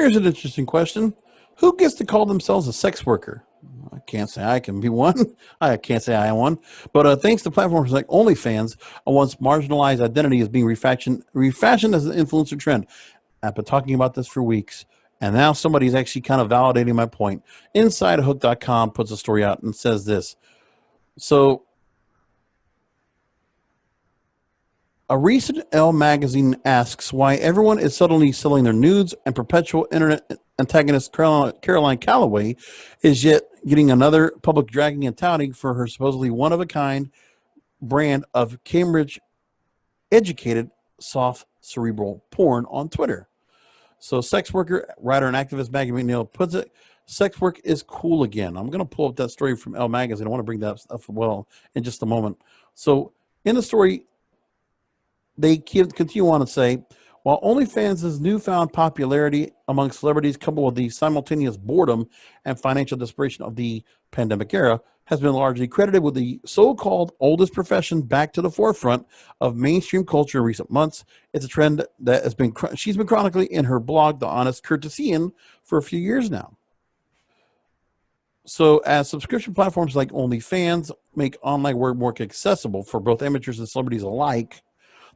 Here's an interesting question. Who gets to call themselves a sex worker? I can't say I can be one. I can't say I am one. But thanks to platforms like OnlyFans, a once marginalized identity is being refashioned as an influencer trend. I've been talking about this for weeks, and now somebody's actually kind of validating my point. InsideHook.com puts a story out and says this. So, a recent Elle magazine asks why everyone is suddenly selling their nudes, and perpetual internet antagonist Caroline Calloway is yet getting another public dragging and touting for her supposedly one-of-a-kind brand of Cambridge-educated soft cerebral porn on Twitter. So sex worker, writer, and activist Maggie McNeil puts it, sex work is cool again. I'm going to pull up that story from Elle magazine. I want to bring that up well in just a moment. So in the story, they continue on to say, while OnlyFans' newfound popularity among celebrities, coupled with the simultaneous boredom and financial desperation of the pandemic era, has been largely credited with the so-called oldest profession back to the forefront of mainstream culture in recent months. It's a trend that has been she's been chronicling in her blog, The Honest Courtesian, for a few years now. So as subscription platforms like OnlyFans make online work more accessible for both amateurs and celebrities alike,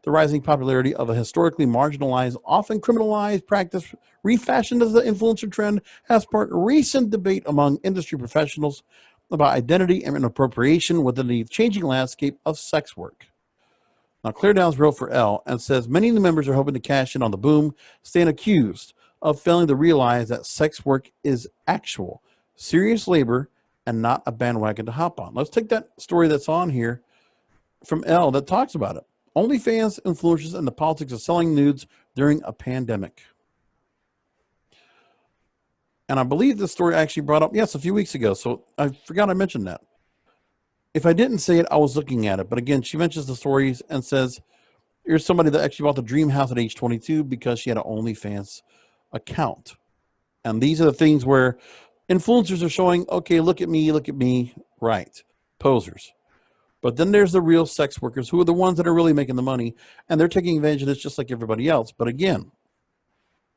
the rising popularity of a historically marginalized, often criminalized practice refashioned as the influencer trend has sparked recent debate among industry professionals about identity and appropriation within the changing landscape of sex work. Now, Claire Downs wrote for Elle and says many of the members are hoping to cash in on the boom, staying accused of failing to realize that sex work is actual, serious labor and not a bandwagon to hop on. Let's take that story that's on here from Elle that talks about it. OnlyFans influencers and the politics of selling nudes during a pandemic. And I believe this story actually brought up, yes, a few weeks ago. So I forgot I mentioned that. If I didn't say it, I was looking at it. But again, she mentions the stories and says, here's somebody that actually bought the dream house at age 22 because she had an OnlyFans account. And these are the things where influencers are showing, okay, look at me, right, posers. But then there's the real sex workers who are the ones that are really making the money, and they're taking advantage of this just like everybody else. But again,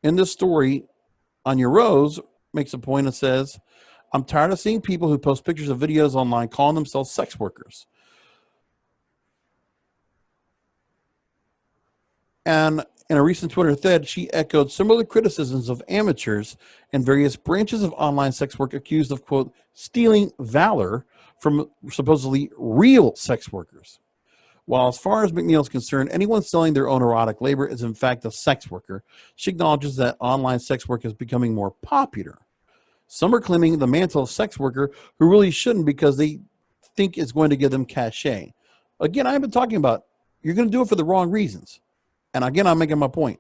in this story, Anya Rose makes a point and says, I'm tired of seeing people who post pictures of videos online calling themselves sex workers. And in a recent Twitter thread, she echoed similar criticisms of amateurs and various branches of online sex work accused of, quote, stealing valor from supposedly real sex workers. While as far as McNeil is concerned, anyone selling their own erotic labor is in fact a sex worker. She acknowledges that online sex work is becoming more popular. Some are claiming the mantle of sex worker who really shouldn't because they think it's going to give them cachet. Again, I've been talking about you're going to do it for the wrong reasons. And again, I'm making my point.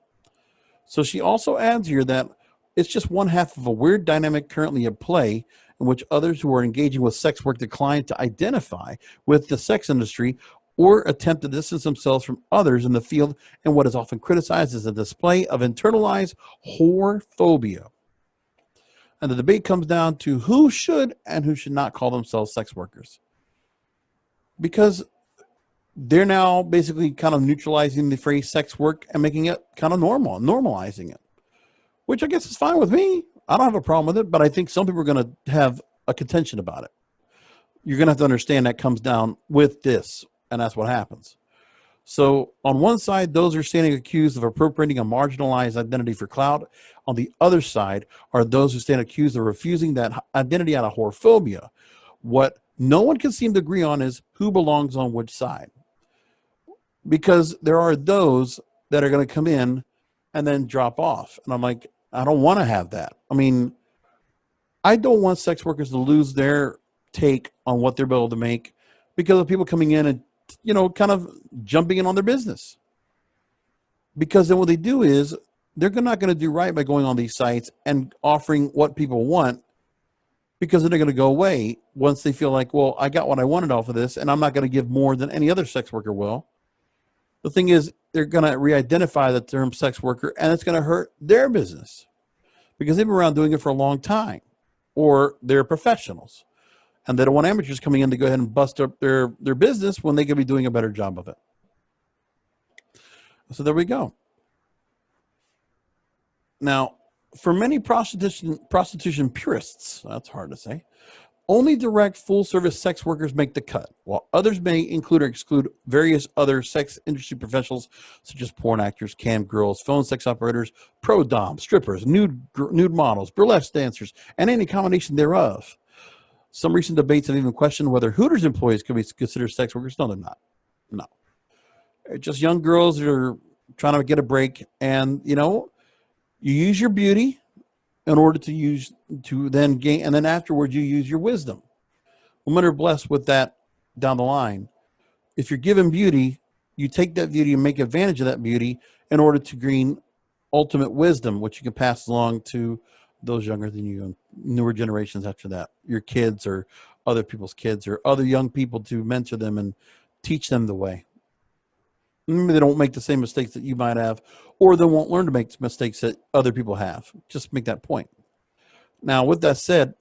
So she also adds here that it's just one half of a weird dynamic currently at play in which others who are engaging with sex work decline to identify with the sex industry or attempt to distance themselves from others in the field and what is often criticized as a display of internalized whorephobia. And the debate comes down to who should and who should not call themselves sex workers. Because they're now basically kind of neutralizing the phrase sex work and making it kind of normalizing it, which I guess is fine with me. I don't have a problem with it, but I think some people are going to have a contention about it. You're going to have to understand that comes down with this, and that's what happens. So on one side, those are standing accused of appropriating a marginalized identity for clout. On the other side are those who stand accused of refusing that identity out of whorephobia. What no one can seem to agree on is who belongs on which side. Because there are those that are going to come in and then drop off. And I'm like, I don't want to have that. I mean, I don't want sex workers to lose their take on what they're able to make because of people coming in and, you know, kind of jumping in on their business. Because then what they do is they're not going to do right by going on these sites and offering what people want, because then they're going to go away once they feel like, well, I got what I wanted off of this and I'm not going to give more than any other sex worker will. The thing is, they're going to re-identify the term sex worker, and it's going to hurt their business because they've been around doing it for a long time, or they're professionals, and they don't want amateurs coming in to go ahead and bust up their business when they could be doing a better job of it. So there we go. Now, For many prostitution purists, that's hard to say, only direct full-service sex workers make the cut, while others may include or exclude various other sex industry professionals such as porn actors, cam girls, phone sex operators, pro doms, strippers, nude models, burlesque dancers, and any combination thereof. Some recent debates have even questioned whether Hooters employees could be considered sex workers. No, they're not. No. They're just young girls that are trying to get a break, and you use your beauty in order to then gain, and then afterwards you use your wisdom. Women are blessed with that down the line. If you're given beauty, you take that beauty and make advantage of that beauty in order to gain ultimate wisdom, which you can pass along to those younger than you and newer generations after that, your kids or other people's kids or other young people, to mentor them and teach them the way. Maybe they don't make the same mistakes that you might have, or they won't learn to make mistakes that other people have. Just make that point. Now, with that said,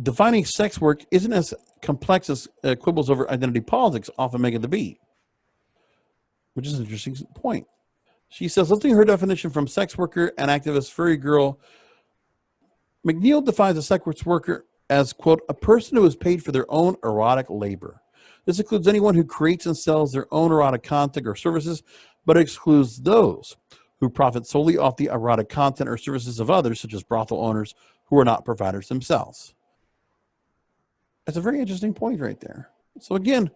defining sex work isn't as complex as quibbles over identity politics often make it to be, which is an interesting point. She says, lifting her definition from sex worker and activist furry girl, McNeil defines a sex worker as, quote, a person who is paid for their own erotic labor. This includes anyone who creates and sells their own erotic content or services, but excludes those who profit solely off the erotic content or services of others, such as brothel owners who are not providers themselves. That's a very interesting point right there. So again,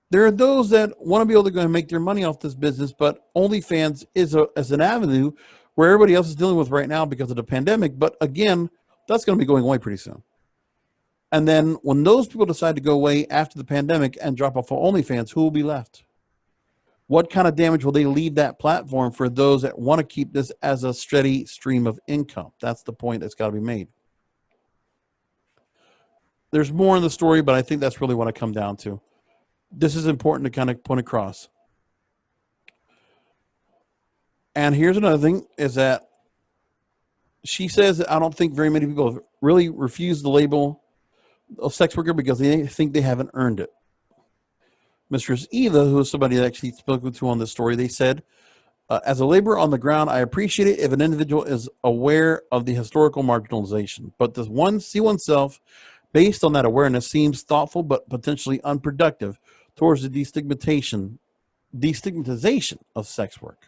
there are those that want to be able to go and make their money off this business, but OnlyFans is an avenue where everybody else is dealing with right now because of the pandemic. But again, that's going to be going away pretty soon. And then when those people decide to go away after the pandemic and drop off of OnlyFans, who will be left? What kind of damage will they leave that platform for those that want to keep this as a steady stream of income? That's the point that's got to be made. There's more in the story, but I think that's really what I come down to. This is important to kind of point across. And here's another thing, is that she says that I don't think very many people have really refused the label of sex worker because they think they haven't earned it. Mistress Eva, who is somebody that actually spoke to on this story, they said, as a laborer on the ground, I appreciate it if an individual is aware of the historical marginalization, but does one see oneself based on that awareness seems thoughtful but potentially unproductive towards the destigmatization of sex work.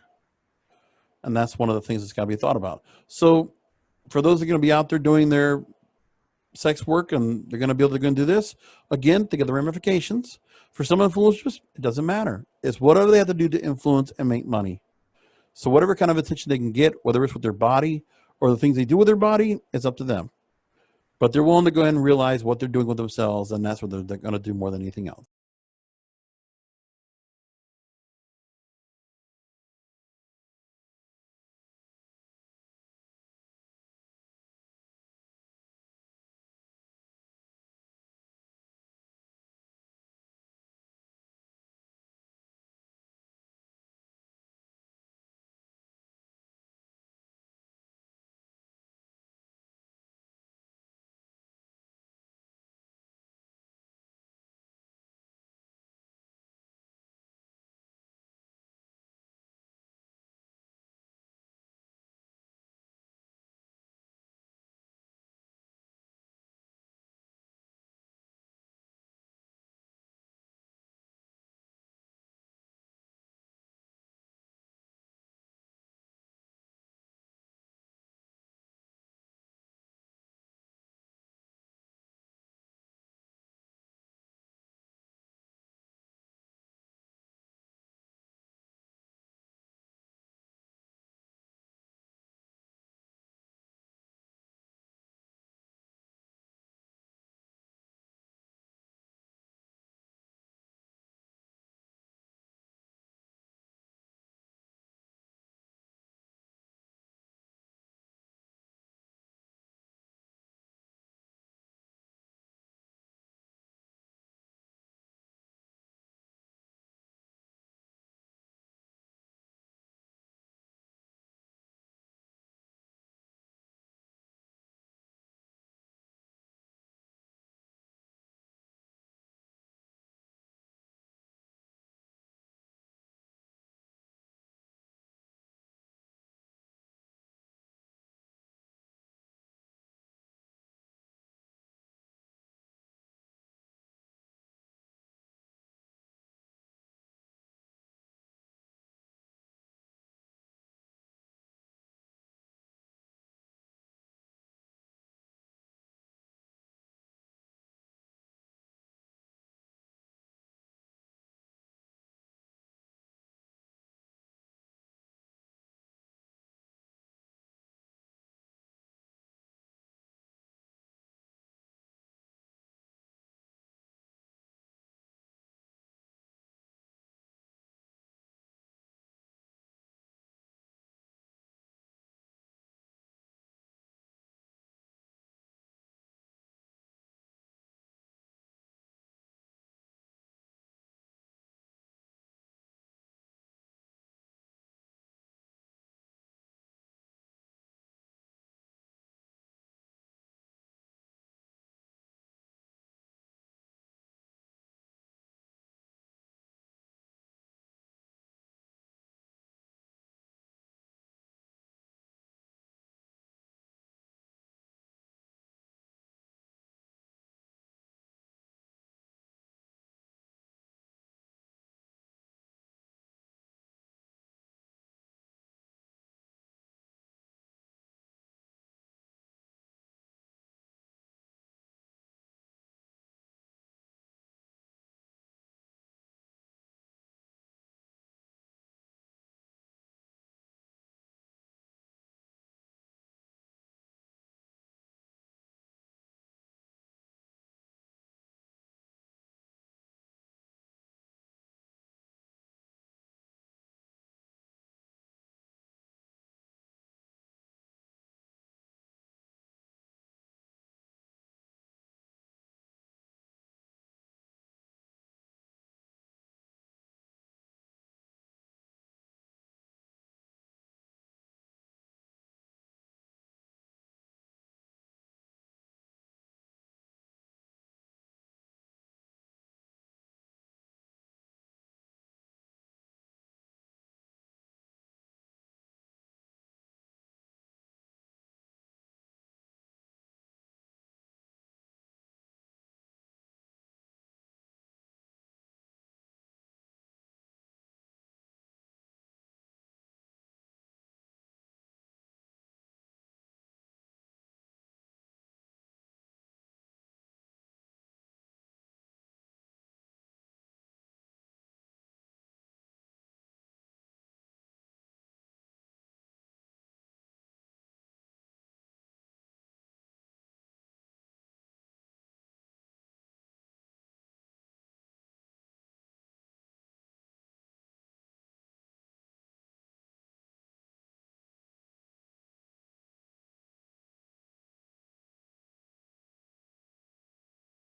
And that's one of the things that's got to be thought about. So for those that are going to be out there doing their sex work and they're going to be able to go and do this, again, think of the ramifications. For some influencers, it doesn't matter. It's whatever they have to do to influence and make money. So whatever kind of attention they can get, whether it's with their body or the things they do with their body, it's up to them. But they're willing to go ahead and realize what they're doing with themselves, and that's what they're going to do more than anything else.